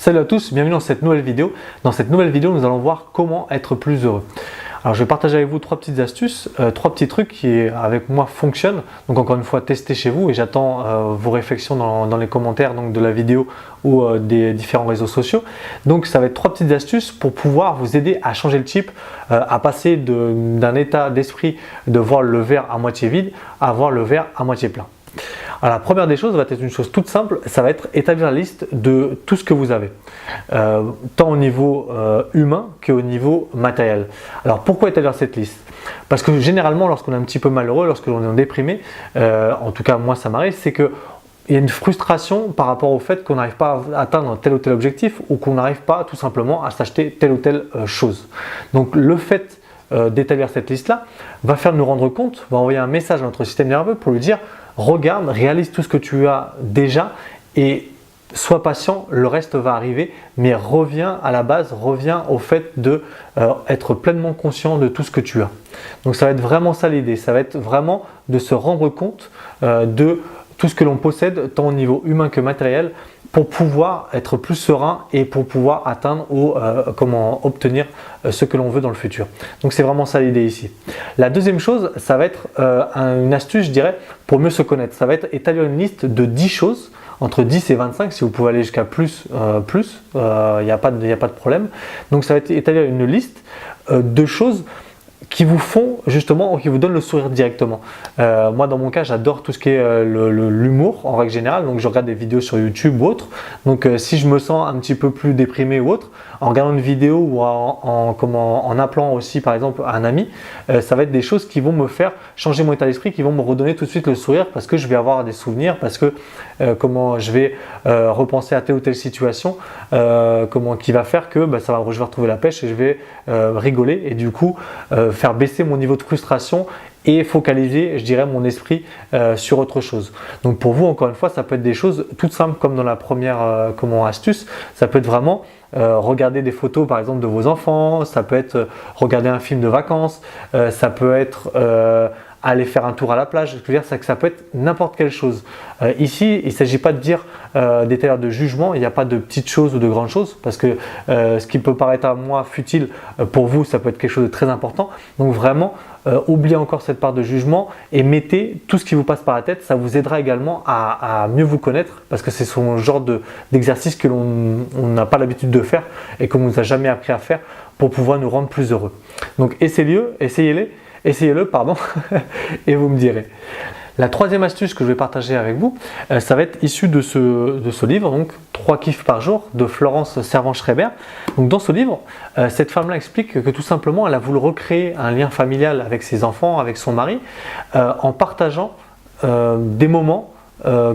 Salut à tous, bienvenue dans cette nouvelle vidéo. Dans cette nouvelle vidéo, nous allons voir comment être plus heureux. Alors je vais partager avec vous trois petites astuces, trois petits trucs qui avec moi fonctionnent. Donc encore une fois, testez chez vous et j'attends vos réflexions dans les commentaires donc, de la vidéo ou des différents réseaux sociaux. Donc ça va être trois petites astuces pour pouvoir vous aider à changer le type, à passer d'un état d'esprit de voir le verre à moitié vide à voir le verre à moitié plein. Alors la première des choses va être une chose toute simple, ça va être établir la liste de tout ce que vous avez, tant au niveau humain qu'au niveau matériel. Alors pourquoi établir cette liste? Parce que généralement lorsqu'on est un petit peu malheureux, lorsque l'on est déprimé, en tout cas moi ça m'arrive, c'est que il y a une frustration par rapport au fait qu'on n'arrive pas à atteindre tel ou tel objectif ou qu'on n'arrive pas tout simplement à s'acheter telle ou telle chose. Donc le fait d'établir cette liste-là va faire nous rendre compte, va envoyer un message à notre système nerveux pour lui dire regarde, réalise tout ce que tu as déjà et sois patient, le reste va arriver, mais reviens à la base, reviens au fait de être pleinement conscient de tout ce que tu as. Donc ça va être vraiment ça l'idée, ça va être vraiment de se rendre compte de tout ce que l'on possède, tant au niveau humain que matériel, pour pouvoir être plus serein et pour pouvoir atteindre ou comment obtenir ce que l'on veut dans le futur. Donc c'est vraiment ça l'idée ici. La deuxième chose, ça va être une astuce, je dirais, pour mieux se connaître. Ça va être établir une liste de 10 choses, entre 10 et 25, si vous pouvez aller jusqu'à plus, il n'y a pas de problème. Donc ça va être établir une liste de choses qui vous font justement, qui vous donnent le sourire directement. Moi dans mon cas, j'adore tout ce qui est l'humour en règle générale, donc je regarde des vidéos sur YouTube ou autre. Donc si je me sens un petit peu plus déprimé ou autre, en regardant une vidéo ou en appelant aussi par exemple un ami, ça va être des choses qui vont me faire changer mon état d'esprit, qui vont me redonner tout de suite le sourire parce que je vais avoir des souvenirs, parce que je vais repenser à telle ou telle situation, qui va faire que je vais retrouver la pêche et je vais rigoler et du coup faire baisser mon niveau de frustration et focaliser, je dirais, mon esprit sur autre chose. Donc pour vous, encore une fois, ça peut être des choses toutes simples comme dans la première astuce. Ça peut être vraiment regarder des photos par exemple de vos enfants, ça peut être regarder un film de vacances, ça peut être aller faire un tour à la plage. Ce que je veux dire, c'est que ça peut être n'importe quelle chose. Ici, il ne s'agit pas de dire d'établir de jugement, il n'y a pas de petites choses ou de grandes choses, parce que ce qui peut paraître à moi futile, pour vous, ça peut être quelque chose de très important. Donc vraiment, oubliez encore cette part de jugement et mettez tout ce qui vous passe par la tête. Ça vous aidera également à mieux vous connaître, parce que c'est son genre d'exercice que l'on n'a pas l'habitude de faire et qu'on ne nous a jamais appris à faire pour pouvoir nous rendre plus heureux. Donc essayez-le, et vous me direz. La troisième astuce que je vais partager avec vous, ça va être issu de ce livre, donc 3 kiffs par jour de Florence Servan-Schreiber. Donc dans ce livre, cette femme-là explique que tout simplement, elle a voulu recréer un lien familial avec ses enfants, avec son mari, en partageant des moments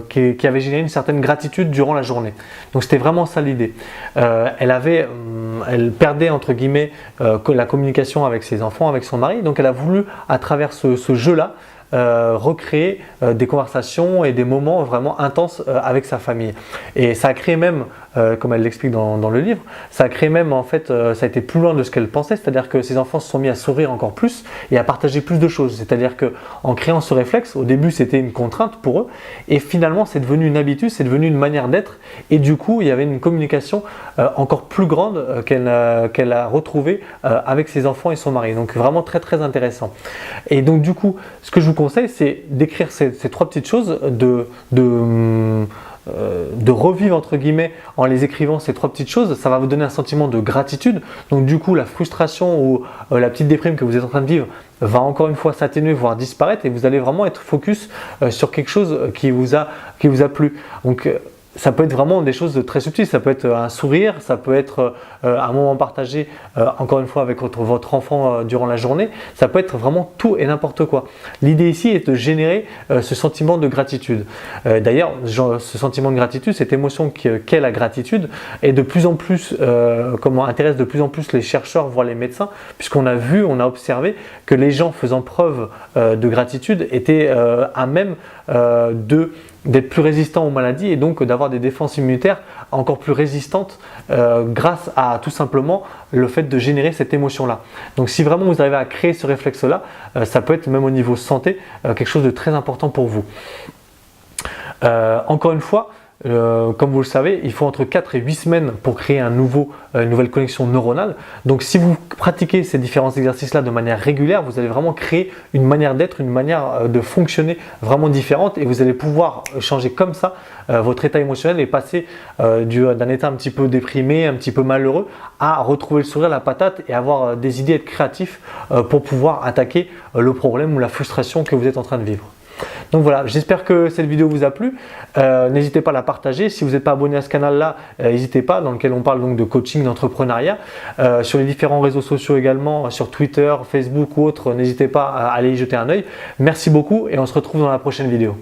qui avait généré une certaine gratitude durant la journée. Donc c'était vraiment ça l'idée. Elle perdait entre guillemets la communication avec ses enfants, avec son mari, donc elle a voulu à travers ce jeu-là recréer des conversations et des moments vraiment intenses avec sa famille. Et ça a créé même, comme elle l'explique dans le livre, ça a créé même en fait, ça a été plus loin de ce qu'elle pensait, c'est-à-dire que ses enfants se sont mis à sourire encore plus et à partager plus de choses. C'est-à-dire qu'en créant ce réflexe, au début c'était une contrainte pour eux et finalement c'est devenu une habitude, c'est devenu une manière d'être et du coup il y avait une communication encore plus grande qu'elle a retrouvée avec ses enfants et son mari. Donc vraiment très très intéressant. Et donc du coup, ce que je vous conseille, c'est d'écrire ces trois petites choses, de revivre entre guillemets en les écrivant ces trois petites choses. Ça va vous donner un sentiment de gratitude. Donc du coup, la frustration ou la petite déprime que vous êtes en train de vivre va encore une fois s'atténuer, voire disparaître, et vous allez vraiment être focus sur quelque chose qui vous a plu. Donc ça peut être vraiment des choses très subtiles, ça peut être un sourire, ça peut être un moment partagé encore une fois avec votre enfant durant la journée, ça peut être vraiment tout et n'importe quoi. L'idée ici est de générer ce sentiment de gratitude. D'ailleurs, ce sentiment de gratitude, cette émotion qu'est la gratitude est de plus en plus, intéresse de plus en plus les chercheurs, voire les médecins, puisqu'on a vu, on a observé que les gens faisant preuve de gratitude étaient à même d'être plus résistants aux maladies et donc d'avoir des défenses immunitaires encore plus résistantes grâce à tout simplement le fait de générer cette émotion-là. Donc si vraiment vous arrivez à créer ce réflexe-là, ça peut être même au niveau santé quelque chose de très important pour vous. Encore une fois, comme vous le savez, il faut entre 4 et 8 semaines pour créer une nouvelle connexion neuronale. Donc si vous pratiquez ces différents exercices-là de manière régulière, vous allez vraiment créer une manière d'être, une manière de fonctionner vraiment différente et vous allez pouvoir changer comme ça votre état émotionnel et passer d'un état un petit peu déprimé, un petit peu malheureux à retrouver le sourire, la patate et avoir des idées, être créatif pour pouvoir attaquer le problème ou la frustration que vous êtes en train de vivre. Donc voilà, j'espère que cette vidéo vous a plu. N'hésitez pas à la partager. Si vous n'êtes pas abonné à ce canal-là, n'hésitez pas, dans lequel on parle donc de coaching, d'entrepreneuriat. Sur les différents réseaux sociaux également, sur Twitter, Facebook ou autres, n'hésitez pas à aller y jeter un œil. Merci beaucoup et on se retrouve dans la prochaine vidéo.